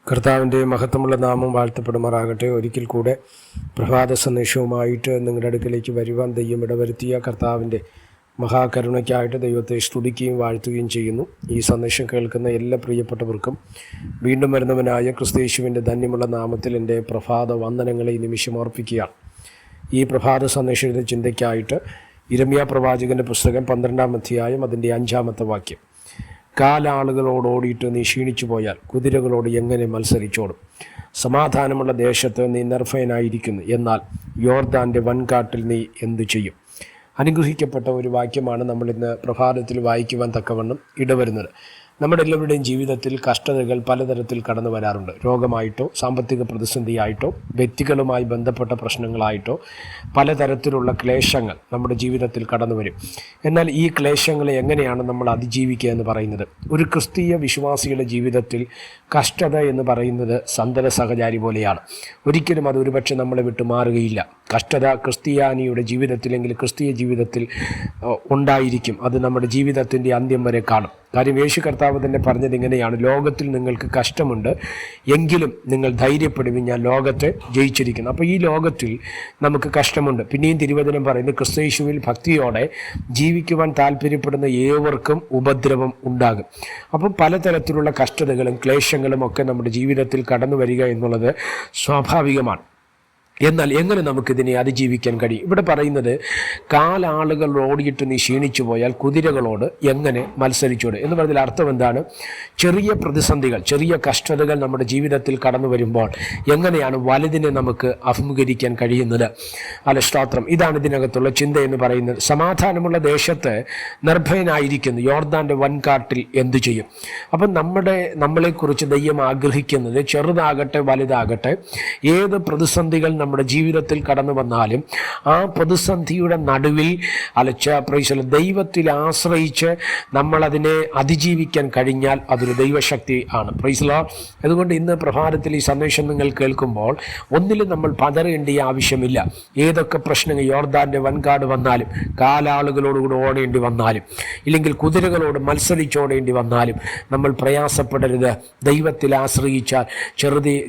കർത്താവിൻ്റെ മഹത്വമുള്ള നാമം വാഴ്ത്തപ്പെടുമാറാകട്ടെ. ഒരിക്കൽ കൂടെ പ്രഭാത സന്ദേശവുമായിട്ട് നിങ്ങളുടെ അടുക്കലേക്ക് വരുവാൻ ദൈവം ഇടവരുത്തിയ കർത്താവിൻ്റെ മഹാകരുണയ്ക്കായിട്ട് ദൈവത്തെ സ്തുതിക്കുകയും വാഴ്ത്തുകയും ചെയ്യുന്നു. ഈ സന്ദേശം കേൾക്കുന്ന എല്ലാ പ്രിയപ്പെട്ടവർക്കും വീണ്ടും വരുന്നവനായ ക്രിസ്തയേശുവിൻ്റെ ധന്യമുള്ള നാമത്തിൽ എൻ്റെ പ്രഭാത വന്ദനങ്ങളെ ഈ നിമിഷം അർപ്പിക്കുകയാണ്. ഈ പ്രഭാത സന്ദേശത്തിൻ്റെ ചിന്തയ്ക്കായിട്ട് യിരെമ്യാ പ്രവാചകൻ്റെ പുസ്തകം 12-ാം അധ്യായം അതിൻ്റെ 5-ാമത്തെ വാക്യം. കാലാളുകളോട് ഓടിയിട്ട് നീ ക്ഷീണിച്ചു പോയാൽ കുതിരകളോട് എങ്ങനെ മത്സരിച്ചോടും? സമാധാനമുള്ള ദേശത്ത് നീ നിർഭയനായിരിക്കുന്നു, എന്നാൽ യോർദാൻ്റെ വൻകാട്ടിൽ നീ എന്തു ചെയ്യും? അനുഗ്രഹിക്കപ്പെട്ട ഒരു വാക്യമാണ് നമ്മൾ ഇന്ന് പ്രഭാതത്തിൽ വായിക്കുവാൻ തക്കവണ്ണം ഇടവരുന്നത്. നമ്മുടെ എല്ലാവരുടെയും ജീവിതത്തിൽ കഷ്ടതകൾ പലതരത്തിൽ കടന്നു വരാറുണ്ട്. രോഗമായിട്ടോ, സാമ്പത്തിക പ്രതിസന്ധിയായിട്ടോ, വ്യക്തികളുമായി ബന്ധപ്പെട്ട പ്രശ്നങ്ങളായിട്ടോ പലതരത്തിലുള്ള ക്ലേശങ്ങൾ നമ്മുടെ ജീവിതത്തിൽ കടന്നു വരും. എന്നാൽ ഈ ക്ലേശങ്ങളെ എങ്ങനെയാണ് നമ്മൾ അതിജീവിക്കുക എന്ന് പറയുന്നത്? ഒരു ക്രിസ്തീയ വിശ്വാസിയുടെ ജീവിതത്തിൽ കഷ്ടത എന്ന് പറയുന്നത് സന്തത സഹചാരി പോലെയാണ്. ഒരിക്കലും അത് ഒരുപക്ഷെ നമ്മളെ വിട്ടു മാറുകയില്ല. കഷ്ടത ക്രിസ്ത്യാനിയുടെ ജീവിതത്തിലെങ്കിൽ ക്രിസ്തീയ ജീവിതത്തിൽ ഉണ്ടായിരിക്കും. അത് നമ്മുടെ ജീവിതത്തിൻ്റെ അന്ത്യം വരെ കാണും. കാര്യം യേശു കർത്താവ് തന്നെ പറഞ്ഞത് ഇങ്ങനെയാണ്: ലോകത്തിൽ നിങ്ങൾക്ക് കഷ്ടമുണ്ട്, എങ്കിലും നിങ്ങൾ ധൈര്യപ്പെടുവിൻ, ഞാൻ ലോകത്തെ ജയിച്ചിരിക്കുന്നു. അപ്പോൾ ഈ ലോകത്തിൽ നമുക്ക് കഷ്ടമുണ്ട്. പിന്നെയും തിരുവചനം പറയുന്നത് ക്രിസ്തയേശുവിൽ ഭക്തിയോടെ ജീവിക്കുവാൻ താല്പര്യപ്പെടുന്ന ഏവർക്കും ഉപദ്രവം ഉണ്ടാകും. അപ്പം പലതരത്തിലുള്ള കഷ്ടതകളും ക്ലേശങ്ങളും ഒക്കെ നമ്മുടെ ജീവിതത്തിൽ കടന്നു വരിക എന്നുള്ളത് സ്വാഭാവികമാണ്. എന്നാൽ എങ്ങനെ നമുക്കിതിനെ അതിജീവിക്കാൻ കഴിയും? ഇവിടെ പറയുന്നത് കാലാളുകൾ ഓടിയിട്ട് നീ ക്ഷീണിച്ചു പോയാൽ കുതിരകളോട് എങ്ങനെ മത്സരിച്ചോട് എന്ന് പറഞ്ഞാൽ അർത്ഥം എന്താണ്? ചെറിയ പ്രതിസന്ധികൾ, ചെറിയ കഷ്ടതകൾ നമ്മുടെ ജീവിതത്തിൽ കടന്നു വരുമ്പോൾ എങ്ങനെയാണ് വലുതിനെ നമുക്ക് അഭിമുഖീകരിക്കാൻ കഴിയുന്നത്? സ്തോത്രം. ഇതാണ് ഇതിനകത്തുള്ള ചിന്ത എന്ന് പറയുന്നത്. സമാധാനമുള്ള ദേശത്ത് നിർഭയനായിരിക്കുന്നു, യോർദാൻ്റെ വൻകാട്ടിൽ എന്തു ചെയ്യും? അപ്പം നമ്മളെക്കുറിച്ച് ദൈവം ആഗ്രഹിക്കുന്നത് ചെറുതാകട്ടെ വലുതാകട്ടെ, ഏത് പ്രതിസന്ധികൾ നമ്മുടെ ജീവിതത്തിൽ കടന്നു വന്നാലും ആ പ്രതിസന്ധിയുടെ നടുവിൽ ദൈവത്തിൽ ആശ്രയിച്ച് നമ്മളതിനെ അതിജീവിക്കാൻ കഴിഞ്ഞാൽ അതൊരു ദൈവശക്തി ആണ്. Praise lord. അതുകൊണ്ട് ഇന്ന് പ്രഭാതത്തിൽ ഈ സന്ദേശം നിങ്ങൾ കേൾക്കുമ്പോൾ ഒന്നിലും നമ്മൾ പതറേണ്ട ആവശ്യമില്ല. ഏതൊക്കെ പ്രശ്നങ്ങൾ, യോർദാൻ്റെ വൻകാട് വന്നാലും, കാലാളുകളോടുകൂടി ഓടേണ്ടി വന്നാലും, ഇല്ലെങ്കിൽ കുതിരകളോട് മത്സരിച്ചോടേണ്ടി വന്നാലും നമ്മൾ പ്രയാസപ്പെടരുത്. ദൈവത്തിൽ ആശ്രയിച്ചാൽ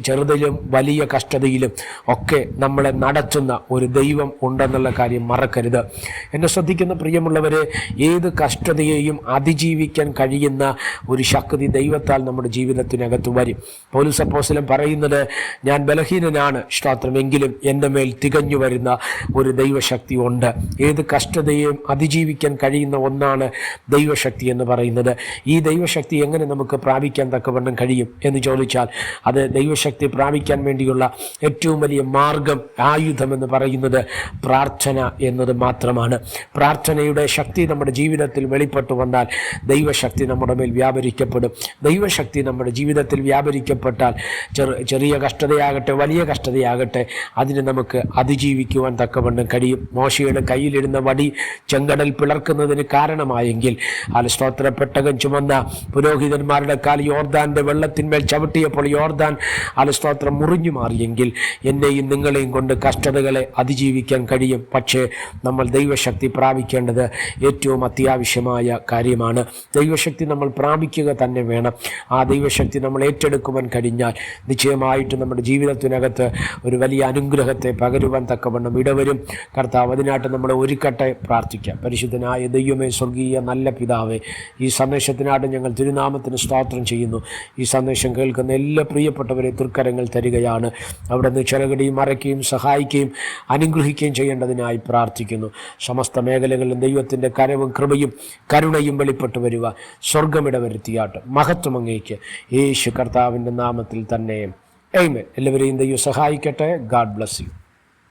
ചെറുതിലും വലിയ കഷ്ടതയിലും ഒക്കെ നമ്മളെ നടത്തുന്ന ഒരു ദൈവം ഉണ്ടെന്നുള്ള കാര്യം മറക്കരുത്. എന്നെ ശ്രദ്ധിക്കുന്ന പ്രിയമുള്ളവരെ, ഏത് കഷ്ടതയെയും അതിജീവിക്കാൻ കഴിയുന്ന ഒരു ശക്തി ദൈവത്താൽ നമ്മുടെ ജീവിതത്തിനകത്ത് വരും. പൗലോസ് അപ്പോസ്തലൻ പറയുന്നത്, ഞാൻ ബലഹീനനാണ്, സ്തോത്രമെങ്കിലും എൻ്റെ മേൽ തികഞ്ഞു വരുന്ന ഒരു ദൈവശക്തി ഉണ്ട്. ഏത് കഷ്ടതയെയും അതിജീവിക്കാൻ കഴിയുന്ന ഒന്നാണ് ദൈവശക്തി എന്ന് പറയുന്നത്. ഈ ദൈവശക്തി എങ്ങനെ നമുക്ക് പ്രാപിക്കാൻ തക്കവണ്ണം കഴിയും എന്ന് ചോദിച്ചാൽ, അത് ദൈവശക്തി പ്രാപിക്കാൻ വേണ്ടിയുള്ള ഏറ്റവും വലിയ ആയുധം എന്ന് പറയുന്നത് പ്രാർത്ഥന എന്നത് മാത്രമാണ്. പ്രാർത്ഥനയുടെ ശക്തി നമ്മുടെ ജീവിതത്തിൽ വെളിപ്പെട്ടു വന്നാൽ ദൈവശക്തി നമ്മുടെ മേൽ വ്യാപരിക്കപ്പെടും. ദൈവശക്തി നമ്മുടെ ജീവിതത്തിൽ വ്യാപരിക്കപ്പെട്ടാൽ ചെറിയ കഷ്ടതയാകട്ടെ വലിയ കഷ്ടതയാകട്ടെ അതിനെ നമുക്ക് അതിജീവിക്കുവാൻ തക്കവണ്ണം കഴിയും. മോശയുടെ കയ്യിലിരുന്ന വടി ചെങ്കടൽ പിളർക്കുന്നതിന് കാരണമായെങ്കിൽ, സ്തോത്രപ്പെട്ടകം ചുമന്ന പുരോഹിതന്മാരുടെ കാൽ യോർദാൻ്റെ വെള്ളത്തിന്മേൽ ചവിട്ടിയപ്പോൾ യോർദാൻ സ്തോത്രം മുറിഞ്ഞു മാറിയെങ്കിൽ എന്നെയും നിങ്ങളെയും കൊണ്ട് കഷ്ടതകളെ അതിജീവിക്കാൻ കഴിയും. പക്ഷേ നമ്മൾ ദൈവശക്തി പ്രാപിക്കേണ്ടത് ഏറ്റവും അത്യാവശ്യമായ കാര്യമാണ്. ദൈവശക്തി നമ്മൾ പ്രാപിക്കുക തന്നെ വേണം. ആ ദൈവശക്തി നമ്മൾ ഏറ്റെടുക്കുവാൻ കഴിഞ്ഞാൽ നിശ്ചയമായിട്ട് നമ്മുടെ ജീവിതത്തിനകത്ത് ഒരു വലിയ അനുഗ്രഹത്തെ പകരുവാൻ തക്കവണ്ണം ഇടവരും. കർത്താവ് അതിനായിട്ട് നമ്മളെ ഒരുക്കട്ടെ. പ്രാർത്ഥിക്കാം. പരിശുദ്ധനായ ദൈവമേ, സ്വർഗീയ നല്ല പിതാവേ, ഈ സന്ദേശത്തിനായിട്ട് ഞങ്ങൾ തിരുനാമത്തിന് സ്തോത്രം ചെയ്യുന്നു. ഈ സന്ദേശം കേൾക്കുന്ന എല്ലാ പ്രിയപ്പെട്ടവരെ തൃക്കരങ്ങൾ തരികയാണ്. അവിടെ നിന്ന് ചിലകടിയും മറയ്ക്കുകയും സഹായിക്കുകയും അനുഗ്രഹിക്കുകയും ചെയ്യേണ്ടതിനായി പ്രാർത്ഥിക്കുന്നു. സമസ്ത മേഖലകളിലും ദൈവത്തിൻ്റെ കരവും കൃപയും കരുണയും വെളിപ്പെട്ടു വരിക. സ്വർഗമിടവരുത്തിയാട്ട്. മഹത്വം അങ്ങേക്ക് യേശു കർത്താവിൻ്റെ നാമത്തിൽ തന്നെ. ആമേൻ. എല്ലാവരെയും ദൈവം സഹായിക്കട്ടെ. God bless you.